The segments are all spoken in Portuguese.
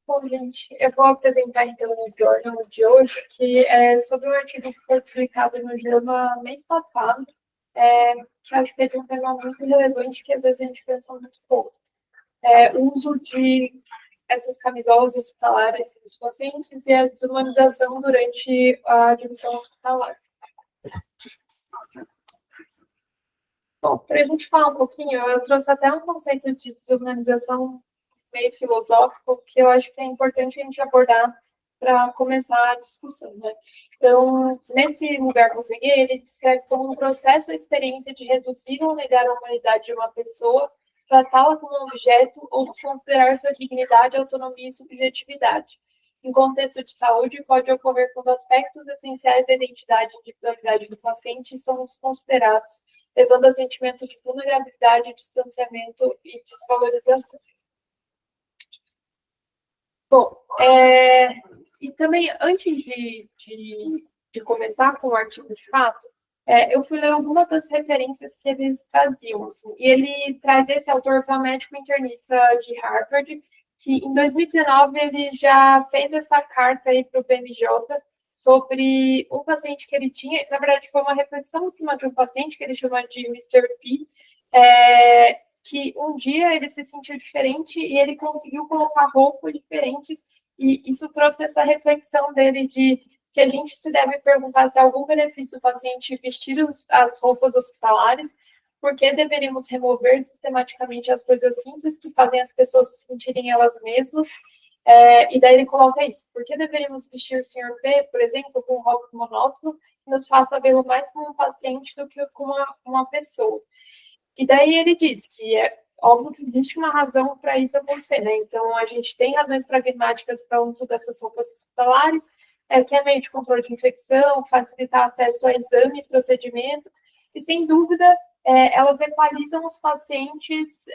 Bom, gente, eu vou apresentar então o journal de hoje, que é sobre um artigo que foi publicado no JAMA mês passado, que acho que é de um tema muito relevante que às vezes a gente pensa muito pouco. O uso de essas camisolas hospitalares dos pacientes e a desumanização durante a admissão hospitalar. Bom, para a gente falar um pouquinho, eu trouxe até um conceito de desumanização meio filosófico, que eu acho que é importante a gente abordar para começar a discussão, né? Então, nesse lugar que eu peguei, ele descreve como um processo ou experiência de reduzir ou negar a humanidade de uma pessoa, tratá-la como um objeto ou desconsiderar sua dignidade, autonomia e subjetividade. Em contexto de saúde, pode ocorrer quando aspectos essenciais da identidade e individualidade do paciente são desconsiderados, levando a sentimento de vulnerabilidade, distanciamento e desvalorização. Bom, e também, antes de começar com o artigo de fato, eu fui ler algumas das referências que eles traziam, assim, e ele traz esse autor, que é um médico internista de Harvard, que em 2019 ele já fez essa carta aí para o BMJ sobre um paciente que ele tinha, na verdade foi uma reflexão em cima de um paciente que ele chama de Mr. P, que um dia ele se sentiu diferente e ele conseguiu colocar roupas diferentes, e isso trouxe essa reflexão dele de que a gente se deve perguntar se há algum benefício do paciente vestir as roupas hospitalares, por que deveríamos remover sistematicamente as coisas simples que fazem as pessoas se sentirem elas mesmas, e daí ele coloca isso, por que deveríamos vestir o Sr. P, por exemplo, com um roupa monótono, que nos faça vê-lo mais como um paciente do que como uma pessoa. E daí ele diz que é óbvio que existe uma razão para isso acontecer, né? Então, a gente tem razões pragmáticas para o uso dessas roupas hospitalares, que é meio de controle de infecção, facilitar acesso a exame e procedimento, e, sem dúvida, elas equalizam os pacientes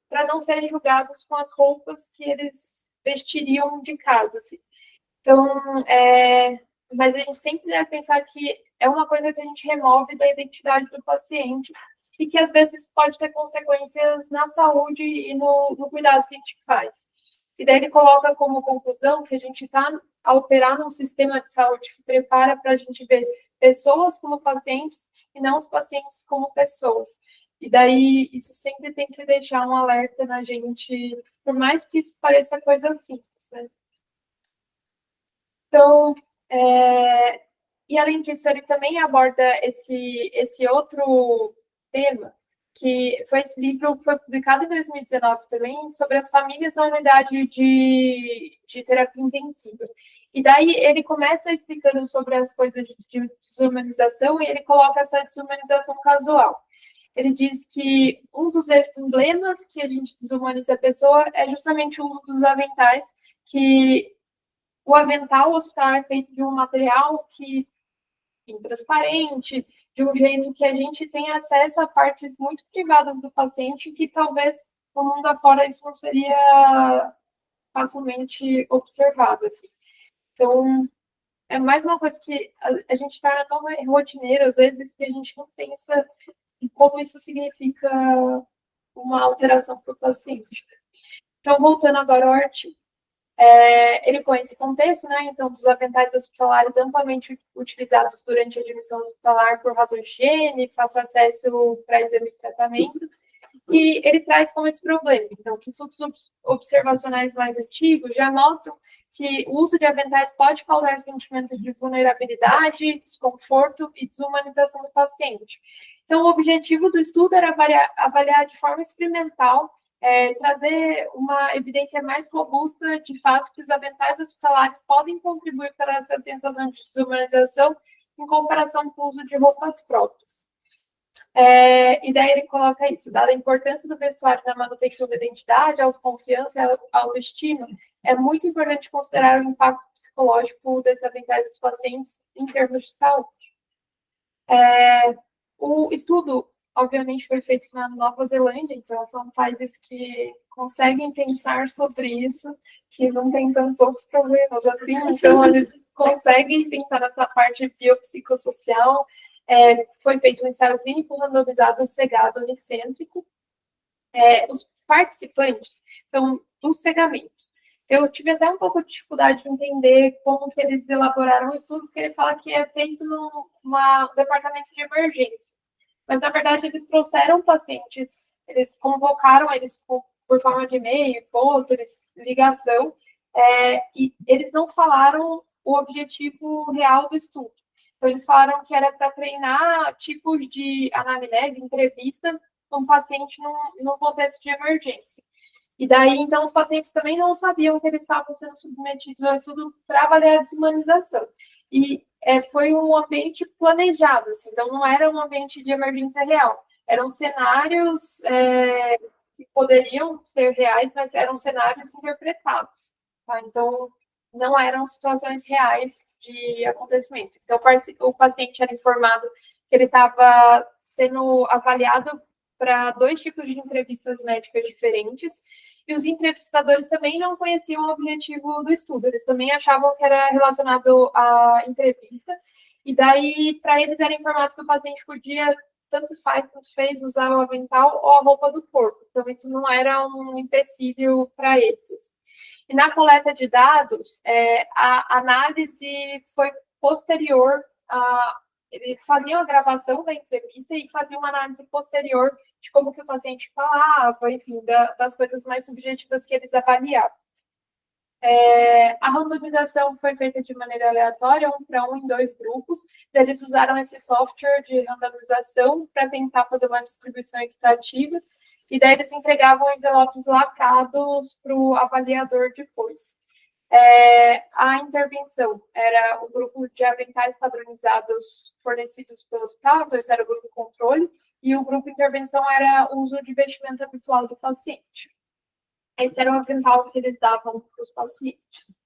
para não serem julgados com as roupas que eles vestiriam de casa, assim. Então, mas a gente sempre deve pensar que é uma coisa que a gente remove da identidade do paciente, e que às vezes pode ter consequências na saúde e no cuidado que a gente faz. E daí ele coloca como conclusão que a gente está a operar num sistema de saúde que prepara para a gente ver pessoas como pacientes e não os pacientes como pessoas. E daí isso sempre tem que deixar um alerta na gente, por mais que isso pareça coisa simples, né? Então, e além disso, ele também aborda esse outro tema, que foi esse livro que foi publicado em 2019 também, sobre as famílias na unidade de terapia intensiva. E daí ele começa explicando sobre as coisas de desumanização, e ele coloca essa desumanização casual. Ele diz que um dos emblemas que a gente desumaniza a pessoa é justamente o uso dos aventais, que o avental hospitalar é feito de um material que transparente, de um jeito que a gente tem acesso a partes muito privadas do paciente, que talvez no mundo afora isso não seria facilmente observado, assim. Então, é mais uma coisa que a gente torna tão rotineiro, às vezes, que a gente não pensa em como isso significa uma alteração para o paciente. Então, voltando agora ao artigo. Ele põe esse contexto, né, então, dos aventais hospitalares amplamente utilizados durante a admissão hospitalar por razões de higiene, fácil acesso para exame e tratamento, e ele traz como esse problema, então, que estudos observacionais mais antigos já mostram que o uso de aventais pode causar sentimentos de vulnerabilidade, desconforto e desumanização do paciente. Então, o objetivo do estudo era avaliar de forma experimental, trazer uma evidência mais robusta de fato que os aventais hospitalares podem contribuir para essa sensação de desumanização em comparação com o uso de roupas próprias. E daí ele coloca isso, dada a importância do vestuário na manutenção da identidade, autoconfiança e autoestima, é muito importante considerar o impacto psicológico desses aventais dos pacientes em termos de saúde. O estudo, obviamente, foi feito na Nova Zelândia, então são países que conseguem pensar sobre isso, que não tem tantos outros problemas assim, então eles conseguem pensar nessa parte biopsicossocial, foi feito um ensaio clínico randomizado cegado unicêntrico. Os participantes, então, do cegamento. Eu tive até um pouco de dificuldade de entender como que eles elaboraram o estudo, porque ele fala que é feito num departamento de emergência. Mas, na verdade, eles trouxeram pacientes, eles convocaram eles por forma de e-mail, pôsteres, ligação, e eles não falaram o objetivo real do estudo. Então, eles falaram que era para treinar tipos de anamnese, entrevista, com o paciente num contexto de emergência. E daí, então, os pacientes também não sabiam que eles estavam sendo submetidos ao estudo para avaliar a desumanização. E foi um ambiente planejado, assim, então não era um ambiente de emergência real. Eram cenários que poderiam ser reais, mas eram cenários interpretados. Tá? Então, não eram situações reais de acontecimento. Então, o paciente era informado que ele estava sendo avaliado para 2 tipos de entrevistas médicas diferentes, e os entrevistadores também não conheciam o objetivo do estudo, eles também achavam que era relacionado à entrevista, e daí, para eles, era informado que o paciente podia, tanto fez, usar o avental ou a roupa do corpo, então isso não era um empecilho para eles. E na coleta de dados, a análise foi posterior eles faziam a gravação da entrevista e faziam uma análise posterior de como que o paciente falava, enfim, das coisas mais subjetivas que eles avaliavam. A randomização foi feita de maneira aleatória, 1 para 1 em 2 grupos. Eles usaram esse software de randomização para tentar fazer uma distribuição equitativa, e daí eles entregavam envelopes lacrados para o avaliador depois. A intervenção era o grupo de aventais padronizados fornecidos pelo hospital, então esse era o grupo controle, e o grupo intervenção era o uso de vestimenta habitual do paciente. Esse era o avental que eles davam para os pacientes.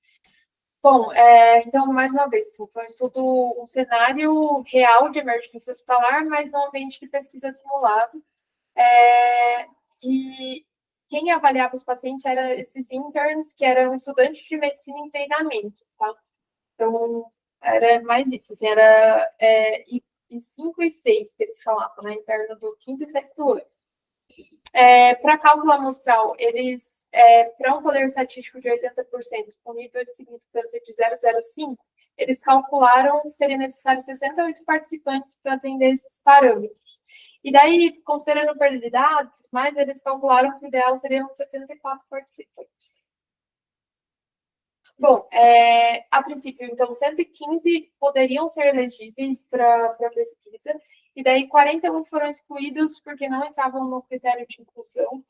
Bom, então, mais uma vez, assim, foi um cenário real de emergência hospitalar, mas num ambiente de pesquisa simulado. E quem avaliava os pacientes eram esses interns, que eram estudantes de medicina em treinamento, tá? Então, era mais isso, assim, era I5 e 6 que eles falavam, né? Interno do 5º e 6º ano. Para cálculo amostral, eles, para um poder estatístico de 80%, com nível de significância de 0,05, eles calcularam que seria necessário 68 participantes para atender esses parâmetros. E daí, considerando perda de dados, mas eles calcularam que o ideal seriam 74 participantes. Bom, a princípio, então, 115 poderiam ser elegíveis para a pesquisa, e daí 41 foram excluídos porque não entravam no critério de inclusão.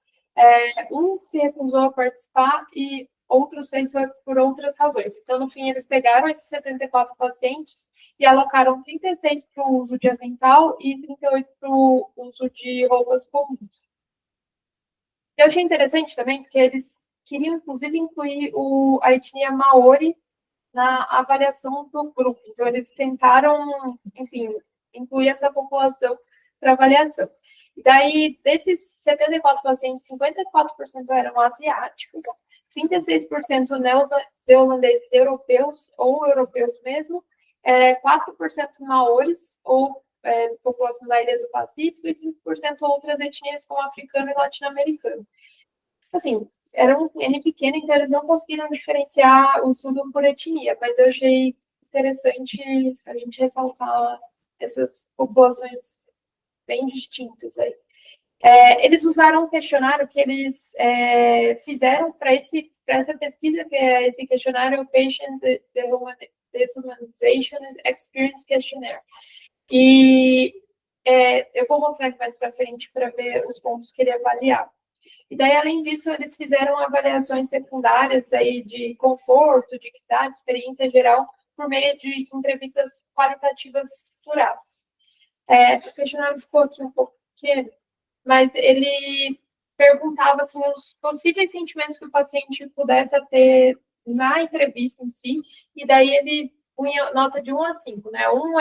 Um se recusou a participar e outros 6 foi por outras razões. Então, no fim, eles pegaram esses 74 pacientes e alocaram 36 para o uso de avental e 38 para o uso de roupas comuns. Eu achei interessante também, porque eles queriam, inclusive, incluir a etnia Maori na avaliação do grupo. Então, eles tentaram, enfim, incluir essa população para avaliação. E daí, desses 74 pacientes, 54% eram asiáticos, 36% neozelandeses europeus ou europeus mesmo, 4% maores ou população da Ilha do Pacífico e 5% outras etnias como africano e latino-americano. Assim, era um N pequeno, então eles não conseguiram diferenciar o estudo por etnia, mas eu achei interessante a gente ressaltar essas populações bem distintas aí. Eles usaram um questionário que eles fizeram para essa pesquisa, que é esse questionário, o Patient Dehumanization Experience Questionnaire. E eu vou mostrar aqui mais para frente para ver os pontos que ele avaliava. E daí, além disso, eles fizeram avaliações secundárias aí de conforto, dignidade, experiência geral, por meio de entrevistas qualitativas estruturadas. O questionário ficou aqui um pouco pequeno, mas ele perguntava assim, os possíveis sentimentos que o paciente pudesse ter na entrevista em si, e daí ele punha nota de 1 a 5, né? 1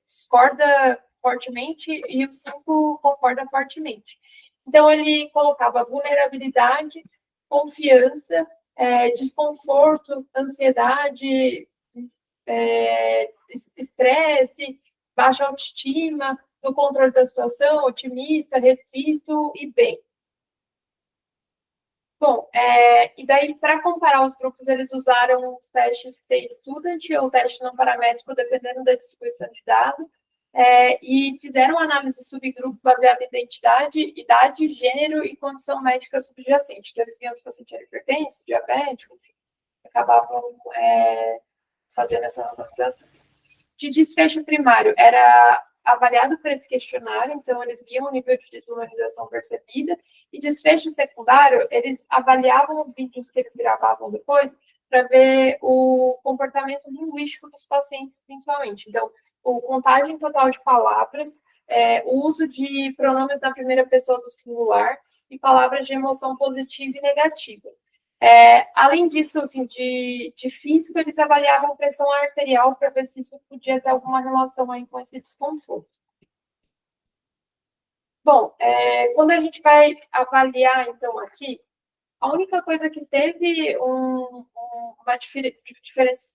discorda fortemente e o 5 concorda fortemente. Então, ele colocava vulnerabilidade, confiança, desconforto, ansiedade, estresse, baixa autoestima, no controle da situação, otimista, restrito e bem. Bom, e daí, para comparar os grupos, eles usaram os testes T-Student ou teste não paramétrico, dependendo da distribuição de dados, e fizeram análise de subgrupo baseada em identidade, idade, gênero e condição médica subjacente. Então, eles viam se o paciente era hipertenso, diabético, enfim, acabavam fazendo essa randomização. De desfecho primário, era avaliado por esse questionário, então eles viam o nível de desumanização percebida, e desfecho secundário, eles avaliavam os vídeos que eles gravavam depois para ver o comportamento linguístico dos pacientes, principalmente. Então, o contagem total de palavras, o uso de pronomes na primeira pessoa do singular e palavras de emoção positiva e negativa. Além disso, assim, de físico, eles avaliavam pressão arterial para ver se isso podia ter alguma relação aí com esse desconforto. Bom, quando a gente vai avaliar, então, aqui, a única coisa que teve uma diferença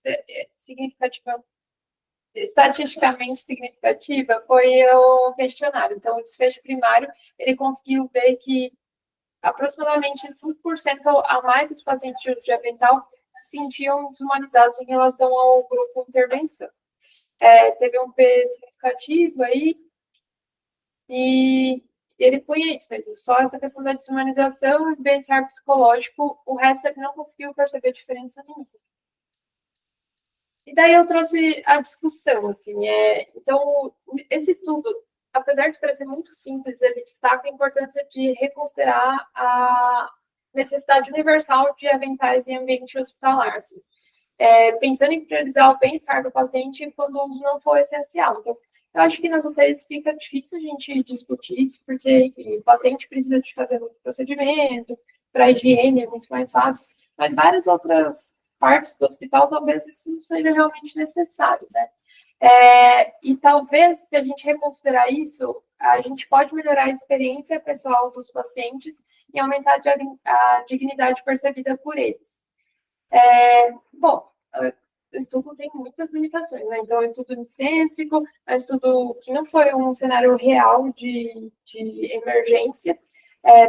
significativa, estatisticamente significativa, foi o questionário. Então, o desfecho primário, ele conseguiu ver que aproximadamente 5% a mais dos pacientes de uso de avental se sentiam desumanizados em relação ao grupo intervenção. Teve um P significativo aí, e ele põe isso mesmo, só essa questão da desumanização e bem-estar psicológico, o resto ele não conseguiu perceber diferença nenhuma. E daí eu trouxe a discussão, assim, então, esse estudo, apesar de parecer muito simples, ele destaca a importância de reconsiderar a necessidade universal de aventais em ambiente hospitalar, assim, pensando em priorizar o bem-estar do paciente quando o uso não for essencial. Então, eu acho que nas UTIs fica difícil a gente discutir isso, porque, enfim, o paciente precisa de fazer muito procedimento, para a higiene é muito mais fácil, mas várias outras partes do hospital, talvez isso não seja realmente necessário, né? E talvez, se a gente reconsiderar isso, a gente pode melhorar a experiência pessoal dos pacientes e aumentar a dignidade percebida por eles. Bom, o estudo tem muitas limitações, né? Então, é um estudo unicêntrico, é um estudo que não foi um cenário real de emergência,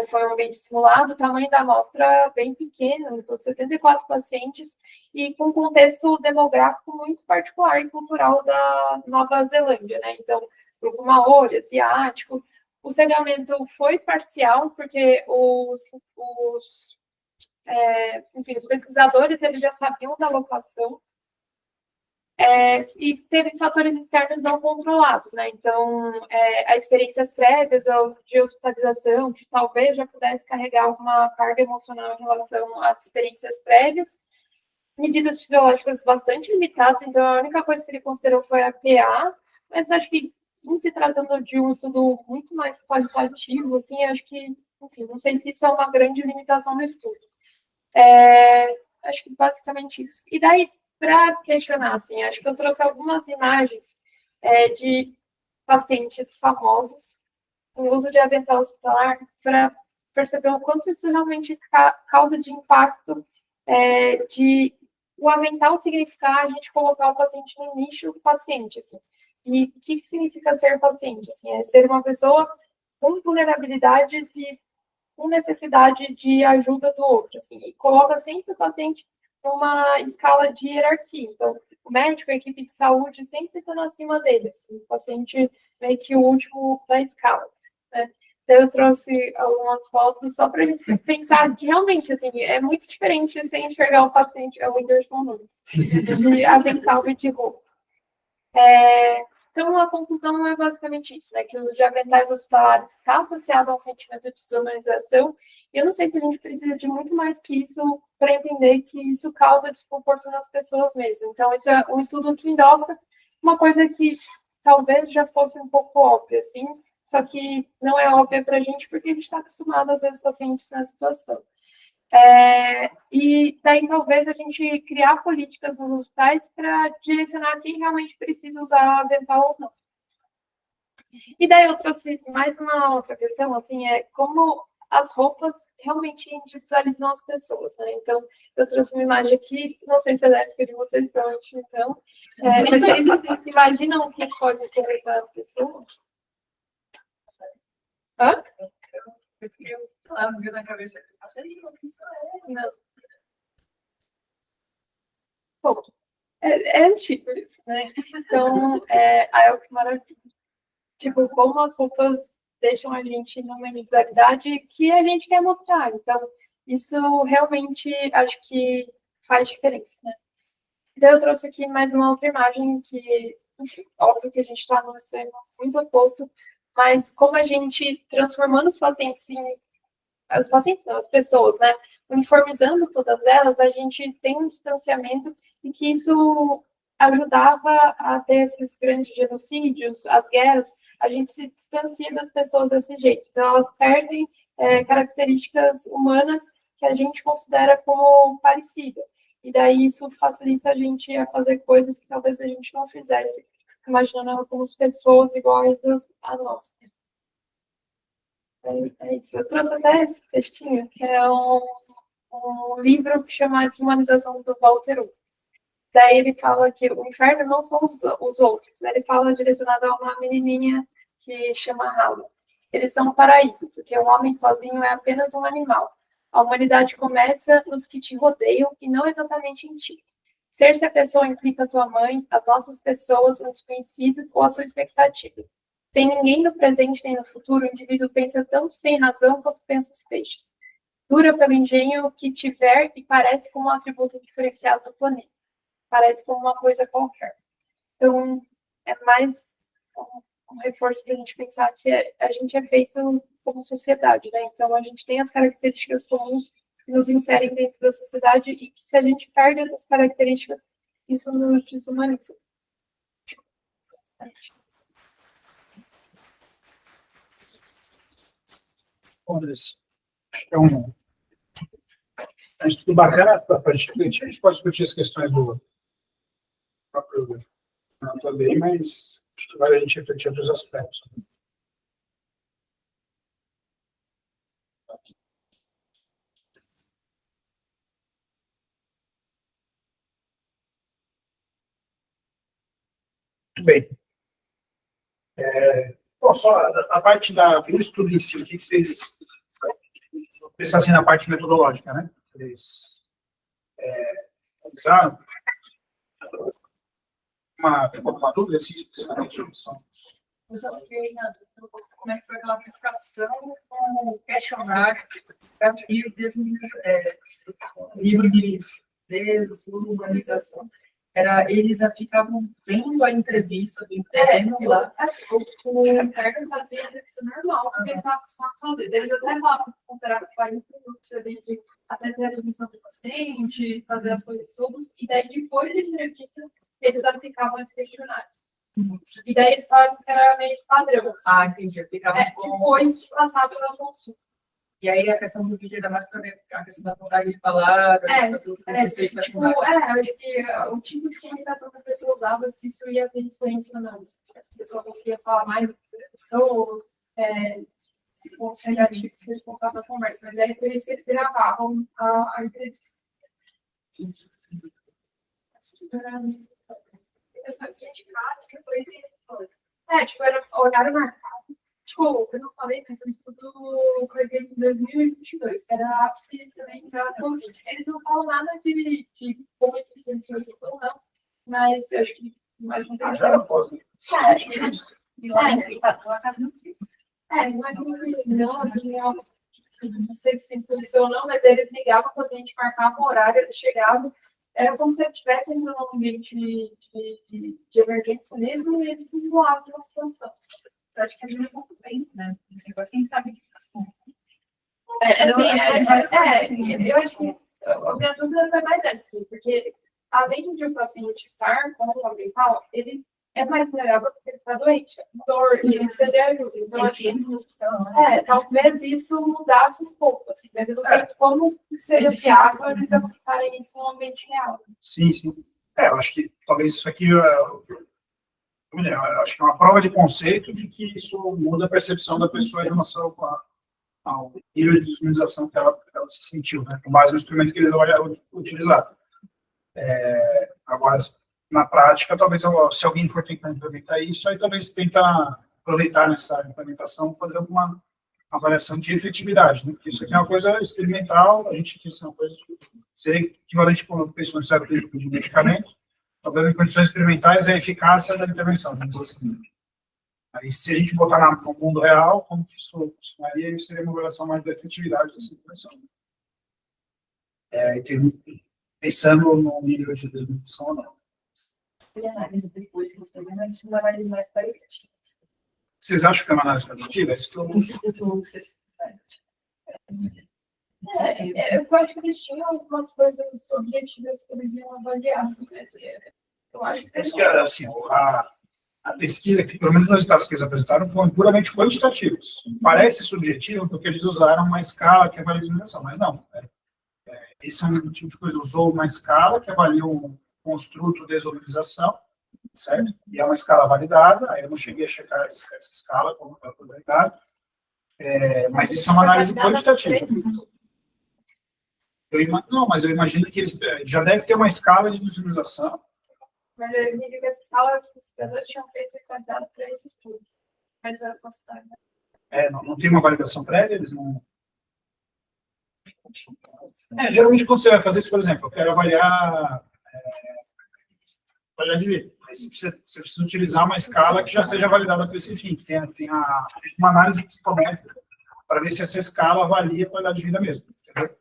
foi um ambiente simulado, o tamanho da amostra bem pequeno, então 74 pacientes, e com contexto demográfico muito particular e cultural da Nova Zelândia, né? Então, grupo maori, asiático. O cegamento foi parcial, porque enfim, os pesquisadores eles já sabiam da locação, e teve fatores externos não controlados, né? Então, as experiências prévias de hospitalização, que talvez já pudesse carregar alguma carga emocional em relação às experiências prévias, medidas fisiológicas bastante limitadas, então a única coisa que ele considerou foi a PA, mas acho que, sim, se tratando de um estudo muito mais qualitativo, assim, acho que, enfim, não sei se isso é uma grande limitação do estudo. Acho que basicamente isso. E daí, para questionar, assim, acho que eu trouxe algumas imagens de pacientes famosos em uso de avental hospitalar para perceber o quanto isso realmente causa de impacto de o avental significar a gente colocar o paciente no nicho paciente, assim. E o que significa ser paciente? Assim, é ser uma pessoa com vulnerabilidades e com necessidade de ajuda do outro, assim, e coloca sempre o paciente numa escala de hierarquia. Então, o médico, a equipe de saúde, sempre estando acima dele, assim, o paciente meio que o último da escala, né? Então, eu trouxe algumas fotos só para a gente pensar que realmente, assim, é muito diferente você enxergar o paciente, é o Whindersson Nunes, de avental e de roupa. Então, a conclusão é basicamente isso, né? Que o uso de aventais hospitalares está associado a um sentimento de desumanização, e eu não sei se a gente precisa de muito mais que isso para entender que isso causa desconforto nas pessoas mesmo. Então, isso é um estudo que endossa uma coisa que talvez já fosse um pouco óbvia, assim, só que não é óbvia para a gente porque a gente está acostumado a ver os pacientes nessa situação. E daí talvez a gente criar políticas nos hospitais para direcionar quem realmente precisa usar o avental ou não. E daí eu trouxe mais uma outra questão, assim, como as roupas realmente individualizam as pessoas, né? Então, eu trouxe uma imagem aqui, não sei se é da época de vocês, provavelmente então, mas vocês imaginam o que pode ser essa pessoa? Hã? Eu fiquei, sei lá, me na cabeça, passarinho, o que isso é? Não. Bom, é antigo isso, né? Então, aí é o que maravilha. Tipo, como as roupas deixam a gente numa individualidade que a gente quer mostrar. Então, isso realmente acho que faz diferença, né? Então, eu trouxe aqui mais uma outra imagem que, enfim, óbvio que a gente está num extremo muito oposto, mas como a gente transformando os pacientes não, as pessoas, né, uniformizando todas elas, a gente tem um distanciamento e que isso ajudava a ter esses grandes genocídios, as guerras, a gente se distancia das pessoas desse jeito. Então, elas perdem características humanas que a gente considera como parecidas. E daí isso facilita a gente a fazer coisas que talvez a gente não fizesse, imaginando ela como pessoas iguais a nós. É isso. Eu trouxe até esse textinho, que é um livro que chama Desumanização do Walter Ugg. Daí ele fala que o inferno não são os outros. Ele fala direcionado a uma menininha que chama Hala. Eles são um paraíso, porque o homem sozinho é apenas um animal. A humanidade começa nos que te rodeiam e não exatamente em ti. Ser essa pessoa implica a tua mãe, as nossas pessoas, um desconhecido ou a sua expectativa. Sem ninguém no presente nem no futuro, o indivíduo pensa tanto sem razão quanto pensa os peixes. Dura pelo engenho que tiver e parece como um atributo que foi criado do planeta. Parece como uma coisa qualquer. Então, é mais um reforço para a gente pensar que a gente é feito como sociedade, né? Então, a gente tem as características comuns que nos inserem dentro da sociedade e que se a gente perde essas características, isso nos desumaniza. Andres, acho que é um estudo bacana para a gente refletir. A gente pode discutir as questões do próprio também, mas acho que vale a gente refletir outros aspectos. Muito bem. Bom, só a parte do estudo em si, o que vocês pensam assim na parte metodológica, né? Vocês analisaram? Ficou uma dúvida assim, especificamente? Eu só fiquei na dúvida como é que foi aquela aplicação com o questionário para livro de desumanização. Eles ficavam vendo a entrevista do interno lá. Assim, o interno fazia a entrevista normal, porque ele estava acostumado a fazer. Eles até falavam que considerava 40 minutos ali de até ter a admissão do paciente, fazer as coisas todas, e daí depois da entrevista, eles aplicavam esse questionário. E daí eles falavam que era meio padrão. Assim. Ah, entendi. Aplicavam depois de passar pela consulta. E aí a questão do vídeo era mais para a questão da vontade de falar, essas outras questões. Eu acho que o tipo de comunicação que a pessoa usava, se isso ia ter influência ou não. Se a pessoa conseguia falar mais da pessoa, se conseguia contar na conversa. Mas é por isso que eles gravavam a entrevista. Sim. Era horário marcado. Tipo, eu não falei, mas eu estudo coisa de 2022, que era ápice também da Covid. Eles não falam nada de como isso influenciou ou não, mas eu acho que mais um pouco. Já era pós, né? Imagino que não, assim, não sei se influenciou ou não, mas eles ligavam para a gente, marcavam o horário, eles chegavam. Era como se eles estivessem num ambiente de emergência mesmo, e eles simulavam uma situação. Eu acho que ajuda muito bem, né? Esse negócio, quem sabe o que faz. Eu acho que a minha dúvida vai mais essa, assim, porque além de o paciente estar com o mental, ele é mais vulnerável porque ele está doente, dor, e ele precisa de ajuda. Então, acho que talvez isso mudasse um pouco, assim, mas eu não sei como seria viável eles aplicarem isso no ambiente real. Sim. Eu acho que talvez isso aqui acho que é uma prova de conceito de que isso muda a percepção da pessoa em relação ao nível de desumanização que ela se sentiu, né, com base no instrumento que eles utilizaram. Agora, na prática, talvez, se alguém for tentar implementar isso, aí talvez tenta aproveitar nessa implementação, fazer alguma avaliação de efetividade, né? Porque isso aqui é uma coisa experimental, a gente quis uma coisa seria equivalente com o pessoal de medicamento, talvez em condições experimentais a eficácia da intervenção, vamos dizer assim. Aí, se a gente botar no mundo real, como que isso funcionaria, isso seria uma avaliação mais da efetividade dessa intervenção. Pensando no nível de desnutrição ou não. E a análise depois que você vai analisar, uma análise mais qualitativa. Vocês acham que é uma análise qualitativa? O Instituto Eu acho que eles tinham algumas coisas objetivas que eles iam avaliar. Assim, eu acho que assim, a pesquisa, que pelo menos nos resultados que eles apresentaram, foram puramente quantitativos. Parece subjetivo porque eles usaram uma escala que avalia a dimensão, mas não. Esse é um tipo de coisa, usou uma escala que avalia um construto de desumanização, certo? E é uma escala validada, aí eu não cheguei a checar essa escala, como ela foi validada, mas isso é uma análise quantitativa. Não, mas eu imagino que eles já devem ter uma escala de desumanização. Mas eu digo que essa escala os pesquisadores tinham feito e contado para esse estudo. Mas eu posso estar. Não tem uma validação prévia, eles não. Geralmente, quando você vai fazer isso, por exemplo, eu quero avaliar de vida. Aí você precisa utilizar uma escala que já seja validada para esse fim, que tem uma análise psicométrica para ver se essa escala avalia a qualidade de vida mesmo. Entendeu?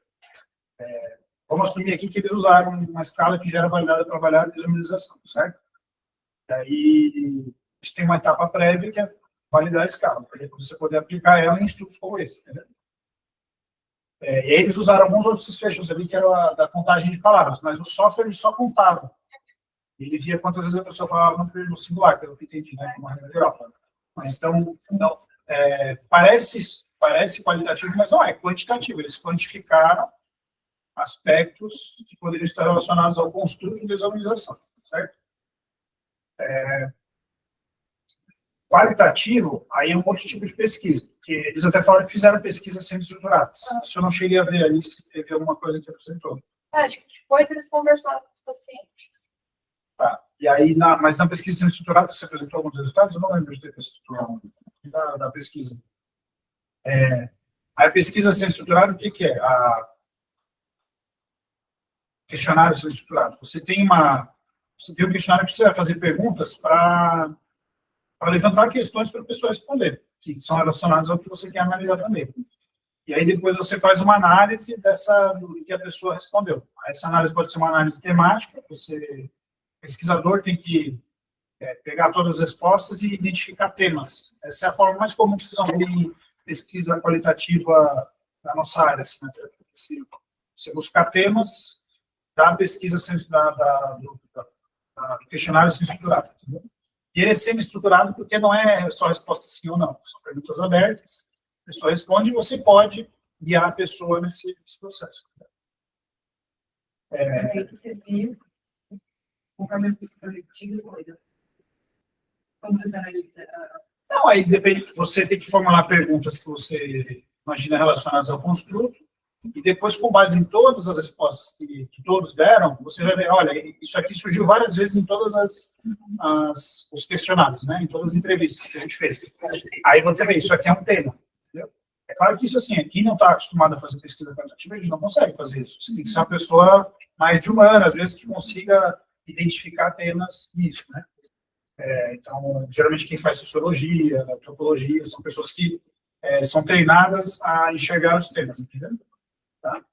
Vamos assumir aqui que eles usaram uma escala que já era validada para avaliar a desumanização, certo? Aí, isso tem uma etapa prévia que é validar a escala, para depois você poder aplicar ela em estudos como esse, entendeu? E aí eles usaram alguns outros desfechos ali, que era da contagem de palavras, mas o software ele só contava. Ele via quantas vezes a pessoa falava no singular, pelo que eu entendi, né, de uma regra geral. Mas então, parece qualitativo, mas não é quantitativo. Eles quantificaram aspectos que poderiam estar relacionados ao construto de desumanização, certo? Qualitativo, aí é um outro tipo de pesquisa, que eles até falaram que fizeram pesquisas semi-estruturadas. Isso eu não cheguei a ver ali, se teve alguma coisa que apresentou. Acho que depois eles conversaram com os pacientes. Tá. E aí, mas na pesquisa semi-estruturada, você apresentou alguns resultados? Eu não lembro de ter estruturado da pesquisa. A pesquisa semi-estruturada, o que é? Questionário semi-estruturado. Você tem um questionário que você vai fazer perguntas para levantar questões para a pessoa responder, que são relacionadas ao que você quer analisar também. E aí depois você faz uma análise do que a pessoa respondeu. Essa análise pode ser uma análise temática, o pesquisador tem que pegar todas as respostas e identificar temas. Essa é a forma mais comum que vocês vão ver em pesquisa qualitativa da nossa área. Assim, né? Você buscar temas da pesquisa do questionário semi-estruturado. E ele é semi-estruturado porque não é só resposta sim ou não. São perguntas abertas. A pessoa responde e você pode guiar a pessoa nesse processo. Mas aí você viu conforme a pesquisa coletivo, como você analisa? Não, aí depende. Você tem que formular perguntas que você imagina relacionadas ao construto. E depois, com base em todas as respostas que todos deram, você vai ver, olha, isso aqui surgiu várias vezes em todas os questionários, né? Em todas as entrevistas que a gente fez. Aí você vê, isso aqui é um tema. Entendeu? É claro que isso, assim, quem não está acostumado a fazer pesquisa qualitativa, a gente não consegue fazer isso. Você tem que ser uma pessoa mais de humana, às vezes, que consiga identificar temas nisso, né? Então, geralmente quem faz sociologia, antropologia, são pessoas que são treinadas a enxergar os temas, entendeu? Tá?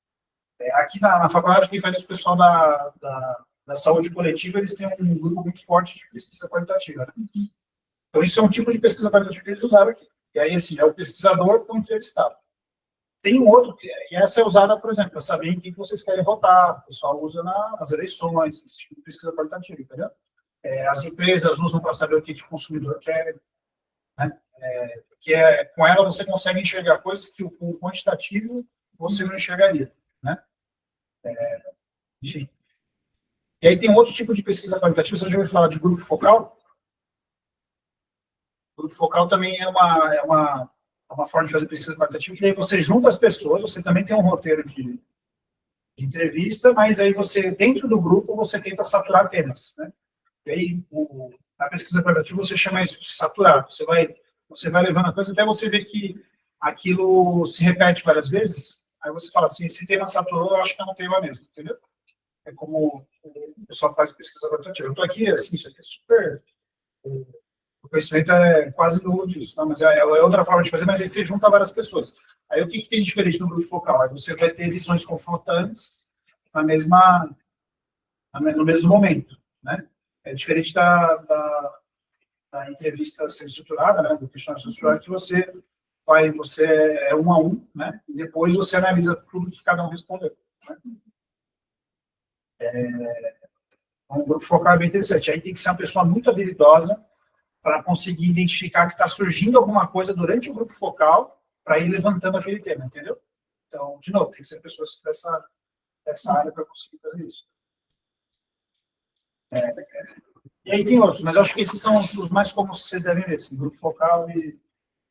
Aqui na faculdade, quem faz isso, o pessoal da saúde coletiva, eles têm um grupo muito forte de pesquisa qualitativa. Né? Então, isso é um tipo de pesquisa qualitativa que eles usaram aqui. E aí, assim, é o pesquisador com o entrevistado. Tem um outro, e essa é usada, por exemplo, para saber em quem vocês querem votar. O pessoal usa nas eleições, esse tipo de pesquisa qualitativa, entendeu? As empresas usam para saber o que o consumidor quer. Né? Com ela você consegue enxergar coisas que o quantitativo você não enxergaria, né? Enfim. E aí tem outro tipo de pesquisa qualitativa, você já ouviu falar de grupo focal? O grupo focal também é uma É uma forma de fazer pesquisa qualitativa, que daí você junta as pessoas, você também tem um roteiro de entrevista, mas aí você, dentro do grupo, você tenta saturar temas, né? E aí, na pesquisa qualitativa, você chama isso de saturar. Você vai levando a coisa até você ver que aquilo se repete várias vezes, aí você fala assim, esse tema saturou, eu acho que é um tema mesmo, entendeu? É como o pessoal faz pesquisa qualitativa. Eu estou aqui, assim, isso aqui é super... O conhecimento é quase nulo disso, tá? Mas é outra forma de fazer, mas aí você junta várias pessoas. Aí o que tem de diferente no grupo focal? Aí você vai ter visões confrontantes no mesmo momento, né? É diferente da entrevista ser estruturada, né? Do questionário estruturado, que você é um a um, né? E depois você analisa tudo que cada um respondeu, né? Um grupo focal é bem interessante. Aí tem que ser uma pessoa muito habilidosa para conseguir identificar que está surgindo alguma coisa durante o grupo focal para ir levantando aquele tema, entendeu? Então, de novo, tem que ser pessoas dessa área para conseguir fazer isso. E aí tem outros, mas eu acho que esses são os mais comuns que vocês devem ver, assim, grupo focal e...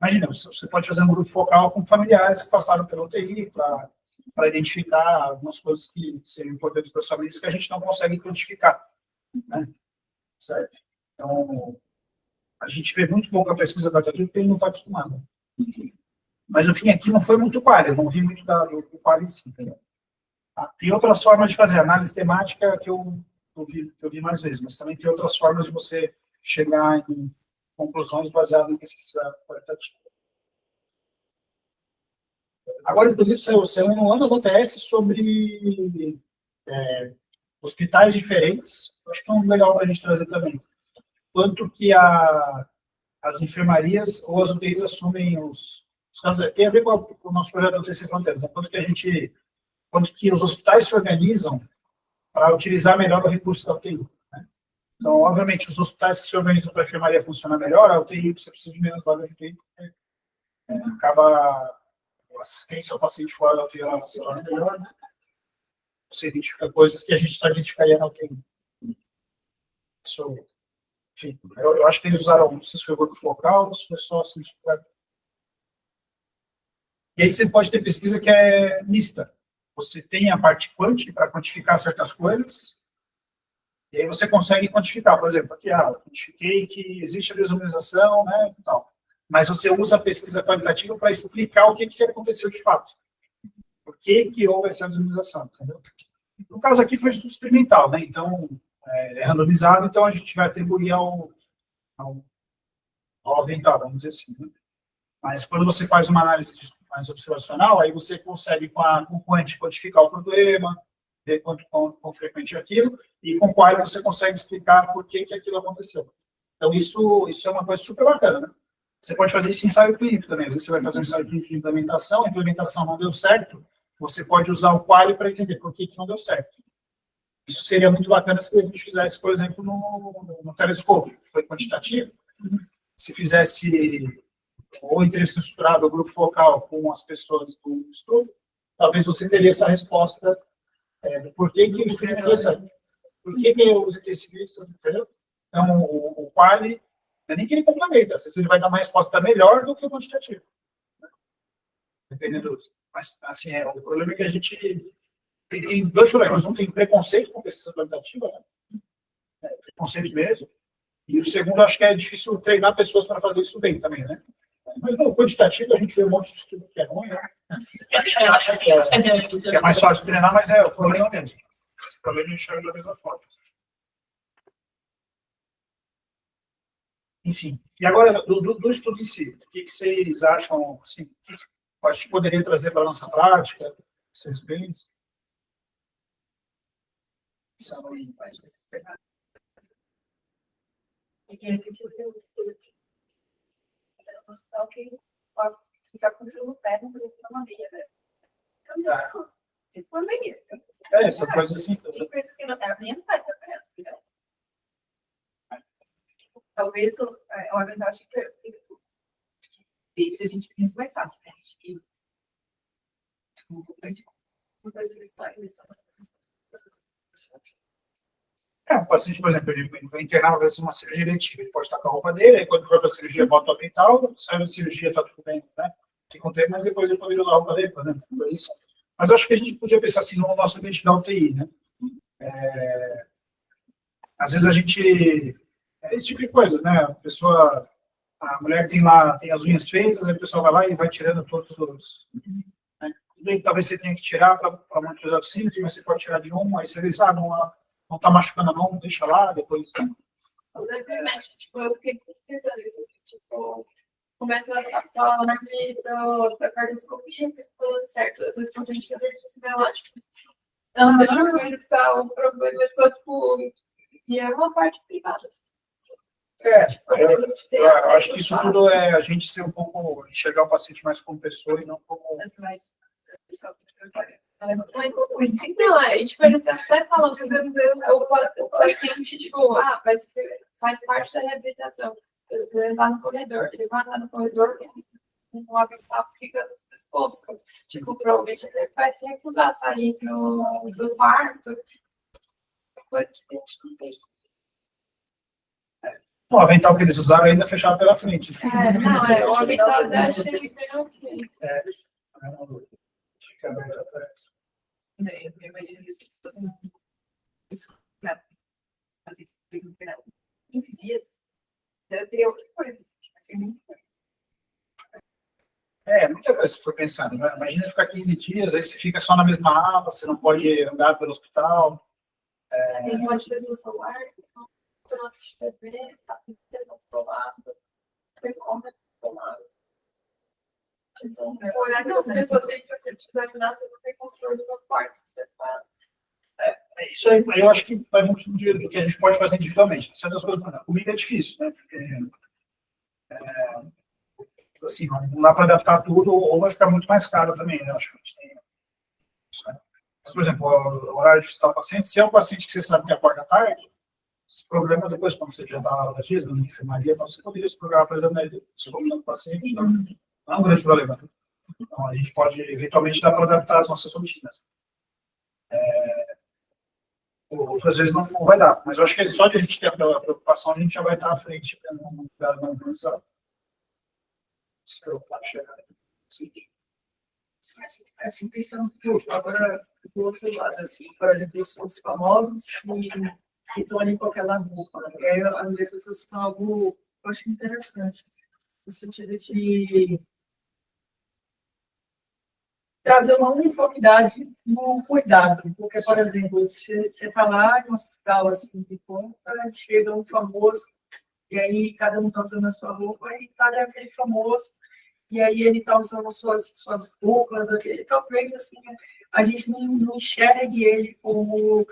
Imagina, você pode fazer um grupo focal com familiares que passaram pela UTI para identificar algumas coisas que seriam importantes para as famílias que a gente não consegue quantificar, né? Certo? Então, a gente vê muito pouco a pesquisa qualitativa porque a gente não está acostumado. Mas, no fim, aqui não foi muito qual, eu não vi muito do qual em si. Entendeu? Tem outras formas de fazer, análise temática que eu vi mais vezes, mas também tem outras formas de você chegar em conclusões baseadas em pesquisa qualitativa. Agora, inclusive, saiu um ano das OTS sobre hospitais diferentes. Acho que é um legal para a gente trazer também. Quanto que as enfermarias ou as UTIs assumem os casos. Tem a ver com o nosso projeto da UTC Fronteiras. Né? Quanto que os hospitais se organizam para utilizar melhor o recurso da UTI. Né? Então, obviamente, os hospitais que se organizam para a enfermaria funcionar melhor, a UTI você precisa de menos vagas de UTI, porque acaba a assistência ao paciente fora da UTI ela se torna melhor. Né? Você identifica coisas que a gente só identificaria na UTI. Isso, enfim, eu acho que eles usaram, não sei se foi o grupo focal ou se foi só assim. E aí você pode ter pesquisa que é mista. Você tem a parte quant para quantificar certas coisas, e aí você consegue quantificar. Por exemplo, aqui, eu quantifiquei que existe a desumanização, né, e tal. Mas você usa a pesquisa qualitativa para explicar o que aconteceu de fato. Por que houve essa desumanização, entendeu? No caso aqui foi estudo experimental, né, então é randomizado, então a gente vai atribuir ao avental, vamos dizer assim. Né? Mas quando você faz uma análise mais observacional, aí você consegue, com o quant, quantificar o problema, ver quão frequente é aquilo, e com o qual você consegue explicar por que aquilo aconteceu. Então, isso é uma coisa super bacana, né? Você pode fazer isso em ensaio clínico também. Às vezes você vai fazer um ensaio clínico de implementação, a implementação não deu certo, você pode usar o qual para entender por que não deu certo. Isso seria muito bacana se a gente fizesse, por exemplo, no telescópio, que foi quantitativo. Se fizesse ou entrevista estruturada, ou grupo focal com as pessoas do estudo, talvez você teria essa resposta do porquê que o estudo não deu certo. Por que os intensivistas, entendeu? Então, o quali, não é nem que ele complementa, às vezes ele vai dar uma resposta melhor do que o quantitativo. Dependendo. Mas, assim, o problema é que a gente tem dois problemas. Um tem preconceito com pesquisa qualitativa, né? Preconceito mesmo. E o segundo, acho que é difícil treinar pessoas para fazer isso bem também, né? Mas no quantitativo a gente vê um monte de estudo que é ruim, né? Que é mais fácil treinar, mas o problema mesmo. O problema a gente enxerga da mesma forma. Enfim. E agora, do estudo em si, o que vocês acham, assim, a gente poderia trazer para a nossa prática? Vocês veem? E a gente tem um estudo no hospital que pode ficar com o fio no pé, não poder ficar na meia, né? Então, tipo, uma meia. Essa coisa assim. Tem coisa que não tá nem vai ter, né? Talvez eu acho que isso a gente fica mais fácil, né? Acho que uma coisa que está um paciente, por exemplo, ele vai internar às vezes uma cirurgia eletiva, ele pode estar com a roupa dele, aí quando for para a cirurgia, bota o avental, sai da cirurgia, está tudo bem, né? fiquei com tempo, mas depois eu poderia usar roupa limpa, né? Mas eu acho que a gente podia pensar assim no nosso ambiente da UTI, né? Às vezes a gente... esse tipo de coisa, né? A mulher tem as unhas feitas, aí o pessoal vai lá e vai tirando todos os... Né? Talvez você tenha que tirar para manter os auxílios, mas você pode tirar de um, aí você vê, não está machucando a mão, deixa lá, depois... Né? Tipo, eu fiquei pensando isso, assim, tipo, começa a falar da cardioscopia, tudo certo. Às vezes, quando a gente tem dor de lá, tipo, não, deixa eu ver que tá o problema, é só, tipo, e é uma parte privada. Eu acho que isso tudo é a gente ser um pouco, enxergar o paciente mais como pessoa e não como... Não, tipo, eles até falam, o paciente, tipo, faz parte da reabilitação. Ele vai no corredor, o habitat fica exposto. Tipo, provavelmente ele vai se recusar a sair do quarto. Coisa que a gente não pensa. O avental que eles usaram ainda fechava pela frente. O avental da achei bem ok. Fica aberto atrás. Eu imagino isso, assim, 15 dias, deve ser outra coisa. Muita coisa se for pensando. Né? Imagina ficar 15 dias, aí você fica só na mesma ala, você não pode andar pelo hospital. Tem um monte de pessoas no celular, você não assiste TV, tá controlado, tem como tomar. Então, olhar que as pessoas têm que te examinar, você não tem controle do quarto que você faz. Isso aí, eu acho que vai muito do que a gente pode fazer individualmente. Certas coisas, a comida é difícil, né? Porque, assim, não dá para adaptar tudo, ou vai ficar muito mais caro também, né? Acho que a gente tem isso, né? Mas, por exemplo, o horário de visitar o paciente, se é um paciente que você sabe que acorda tarde, esse problema depois, quando você já está na hora dias, na enfermaria, você poderia se programar, por exemplo, se combinando com o paciente, não é um grande problema. Então, a gente pode, eventualmente, dar para adaptar as nossas rotinas. Outras vezes não vai dar, mas eu acho que só de a gente ter a preocupação, a gente já vai estar à frente para não dar uma organizada. Se preocupar, chegar. Assim, pensando agora do outro lado, assim, por exemplo, os famosos que estão ali com aquela roupa, né? E aí, às vezes, as pessoas falam algo que eu acho interessante, no sentido de trazer uma uniformidade no cuidado, porque, por exemplo, se você está lá em um hospital assim, de ponta, chega um famoso, e aí cada um está usando a sua roupa, e cada aquele famoso, e aí ele está usando suas roupas, talvez assim, a gente não enxergue ele como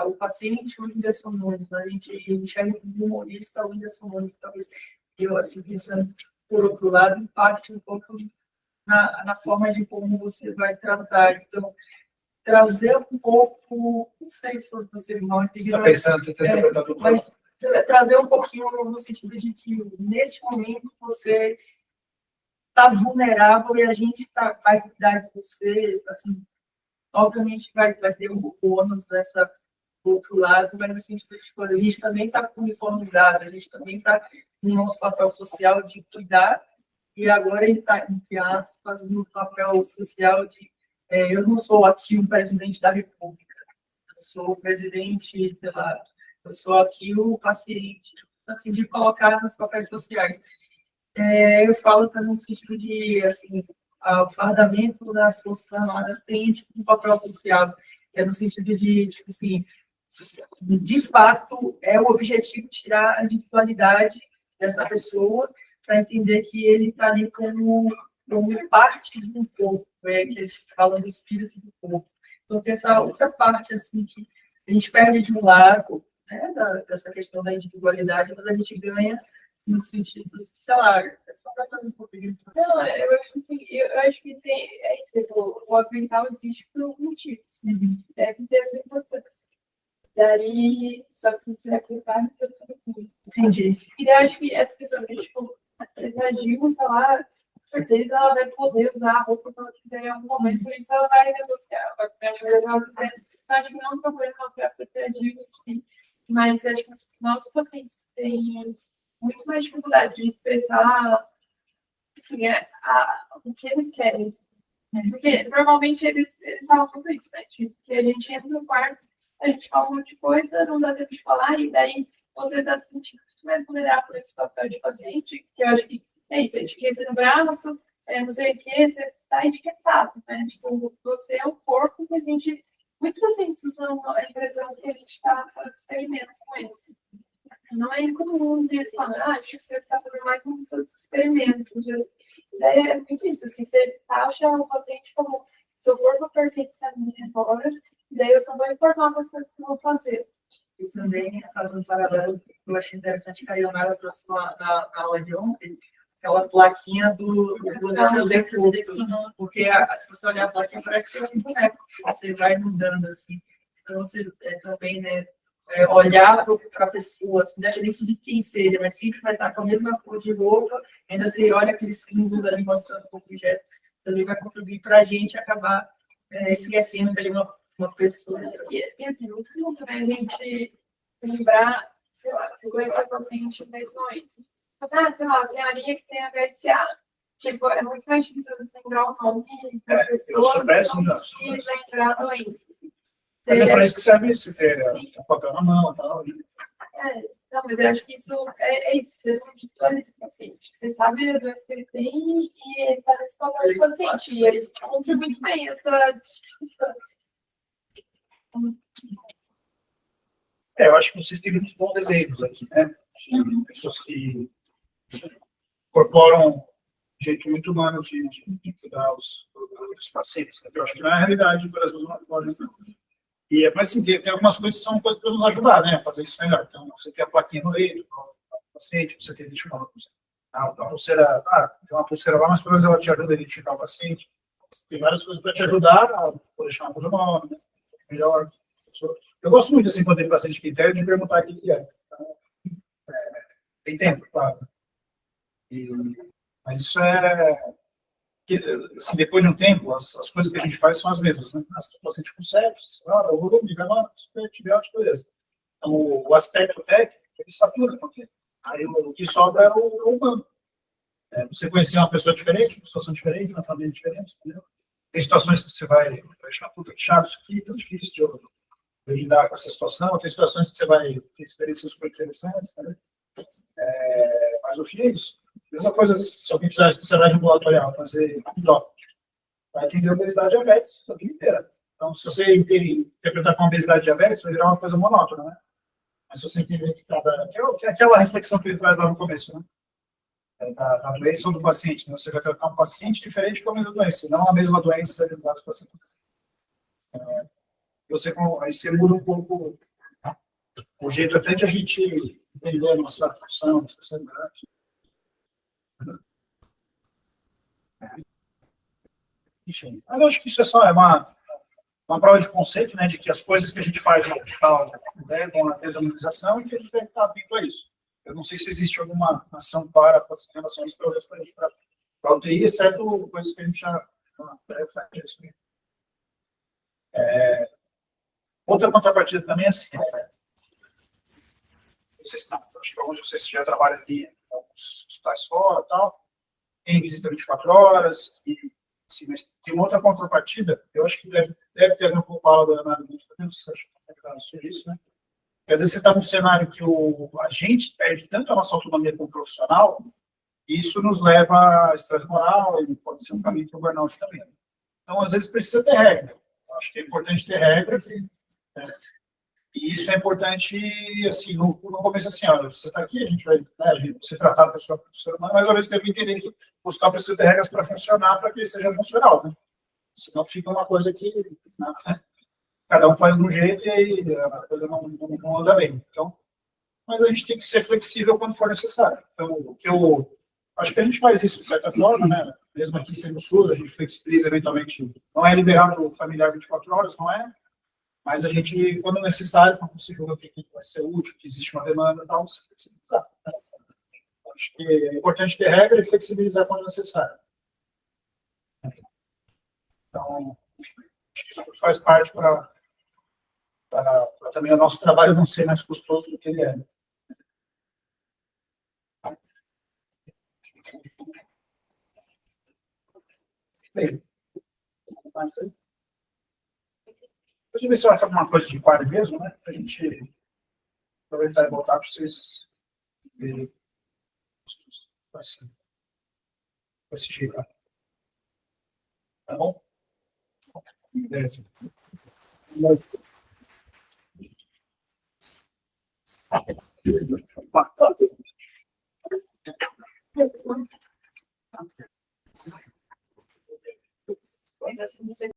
o paciente, o Whindersson Nunes, né? A gente enxerga como humorista, o Whindersson Nunes, talvez eu, assim, pensando por outro lado, impacte um pouco na forma de como você vai tratar. Então, trazer um pouco, não sei se você não está pensando em mas trazer um pouquinho no sentido de que, nesse momento, você está vulnerável e a gente vai cuidar de você, assim, obviamente vai ter o ônus dessa do outro lado, mas no sentido de coisa, a gente também está uniformizado, a gente também está no nosso papel social de cuidar, e agora ele está, entre aspas, no papel social de eu não sou aqui o presidente da República, eu sou o presidente, sei lá, eu sou aqui o paciente, assim, de colocar nos papéis sociais. Eu falo também no sentido de, assim, o fardamento das Forças Armadas tem, tipo, um papel social, no sentido de, tipo assim, de fato, é o objetivo tirar a individualidade dessa pessoa para entender que ele está ali como parte de um corpo, que eles falam do espírito do corpo. Então, tem essa outra parte, assim, que a gente perde de um lado, né, dessa questão da individualidade, mas a gente ganha no sentido, sei lá, é só para fazer um pouco de informação. Não, eu acho que assim, eu acho que tem, isso, o ambiental existe por algum motivo, deve ter a sua importância. Daí, só que se aplicar para todo mundo. Entendi. E eu acho que essa questão de, tipo, a Dilma tá lá, com certeza ela vai poder usar a roupa que ela quiser em algum momento, isso ela vai negociar, vai ter a melhor quiser. Então, acho que não é um problema para a Dilma em si, mas acho que os nossos pacientes têm muito mais dificuldade de expressar enfim, o que eles querem. Porque normalmente eles falam tudo isso, né? Tipo, que a gente entra no quarto, a gente fala um monte de coisa, não dá tempo de falar, e daí você está se sentindo muito mais vulnerável nesse papel de paciente, que eu acho que é isso, etiqueta no braço, não sei o que, você está etiquetado, né? Tipo, você é o corpo que a gente. Muitos pacientes usam a impressão que a gente está fazendo experimentos com eles. Não é incomum eles falarem, acho que você está fazendo mais um dos seus experimentos. É muito isso, assim, você taxa o paciente como se eu for perfeito agora, daí eu só vou informar as coisas que eu vou fazer. E também, fazendo um paralelo, eu achei interessante que a Ionara trouxe na aula de ontem, aquela plaquinha do seu defunto, porque se você olhar a plaquinha, parece que é um boneco, você vai mudando assim. Então, você também, né, olhar para a pessoa, assim, independente de quem seja, mas sempre vai estar com a mesma cor de roupa, ainda você olha aqueles símbolos ali mostrando o objeto, também vai contribuir para a gente acabar esquecendo que ali uma pessoa. E assim, muito bom também a gente lembrar, sei lá, se conhecer o paciente nesse momento. Mas, sei lá, a senhorinha que tem HSA. Tipo, é muito mais difícil você lembrar o nome da pessoa. Eu sou péssimo, não. E lembrar a doença. Assim. Mas é para isso que serve se ter o papel na mão e tal. Não, mas eu acho que isso é isso. Você não tutor esse paciente. Você sabe a doença que ele tem e ele está nesse papel de paciente. E ele contribui muito bem essa discussão. Eu acho que vocês têm muitos bons exemplos aqui, né? De pessoas que incorporam um jeito muito humano de cuidar os pacientes. Eu acho que não é a realidade do Brasil, não pode. Mas sim, tem algumas coisas que são coisas para nos ajudar, né? A fazer isso melhor. Então, você tem a plaquinha no leito, o paciente, você tem que identificar uma pulseira. Tem uma pulseira lá, mas pelo menos ela te ajuda a identificar o paciente. Tem várias coisas para te ajudar a deixar uma coisa nova, né? Melhor. Eu gosto muito, assim, quando tem paciente que tem, de perguntar o que é. Então, tem tempo, claro. Mas isso assim, depois de um tempo, as coisas que a gente faz são as mesmas, né? O paciente com sepsis, eu vou ligar lá, antibiótico, beleza. Então, o aspecto técnico, ele satura, porque aí o que sobra é o humano. Você conhecer uma pessoa diferente, uma situação diferente, uma família diferente, entendeu? Tem situações que você vai achar, puta, que chato isso aqui, tão difícil de lidar com essa situação, tem situações que você vai ter experiências super interessantes, né? Mas no fim é isso. Mesma coisa, se alguém fizer especialidade ambulatorial, fazer endócrino, vai atender obesidade e diabetes a vida inteira. Então, se você interpretar com obesidade e diabetes, vai virar uma coisa monótona, né? Mas se você entender que é aquela reflexão que ele traz lá no começo, né? Da doença do paciente, né? Você vai tratar um paciente diferente com a mesma doença, não a mesma doença de vários pacientes. Aí você muda um pouco o jeito até de a gente entender a nossa função, nossa especialidade. Enfim, eu acho que isso é só uma prova de conceito, né, de que as coisas que a gente faz no hospital levam à desumanização e que a gente deve estar vindo a isso. Eu não sei se existe alguma ação para fazer relação a isso para a UTI, exceto coisas que a gente já reflete isso. Outra contrapartida também é assim, acho que alguns de vocês já trabalham aqui em alguns hospitais fora e tal, tem visita 24 horas, assim, mas tem uma outra contrapartida, eu acho que deve ter a ver um pouco com a aula da Ana, não sei se você acha isso, né? Porque às vezes você está num cenário que a gente perde tanto a nossa autonomia como profissional, e isso nos leva a estresse moral, e pode ser um caminho para o burnout também. Então, às vezes, precisa ter regra. Eu acho que é importante ter regras, né? E isso é importante, assim, no começo, assim, olha, você está aqui, a gente vai, né, você tratar a pessoa como ser humano, mas ao mesmo tempo entender que o hospital precisa ter regras para funcionar, para que ele seja funcional, né? Senão fica uma coisa que, né, cada um faz de um jeito e aí a coisa não anda bem. Então, mas a gente tem que ser flexível quando for necessário. Então, o que eu acho que a gente faz isso de certa forma, né? Mesmo aqui sendo SUS, a gente flexibiliza eventualmente. Não é liberar o familiar 24 horas, não é? Mas a gente, quando necessário, quando você julga que vai ser útil, que existe uma demanda e tal, você flexibilizar. Né? Acho que é importante ter regra e flexibilizar quando necessário. Então, acho que isso faz parte para também o nosso trabalho não ser mais custoso do que ele é. Bem, deixa eu ver se eu acho alguma coisa de quadro mesmo, né? Para a gente aproveitar e voltar para vocês verem assim, desse jeito. Tá bom? Beleza. Mas...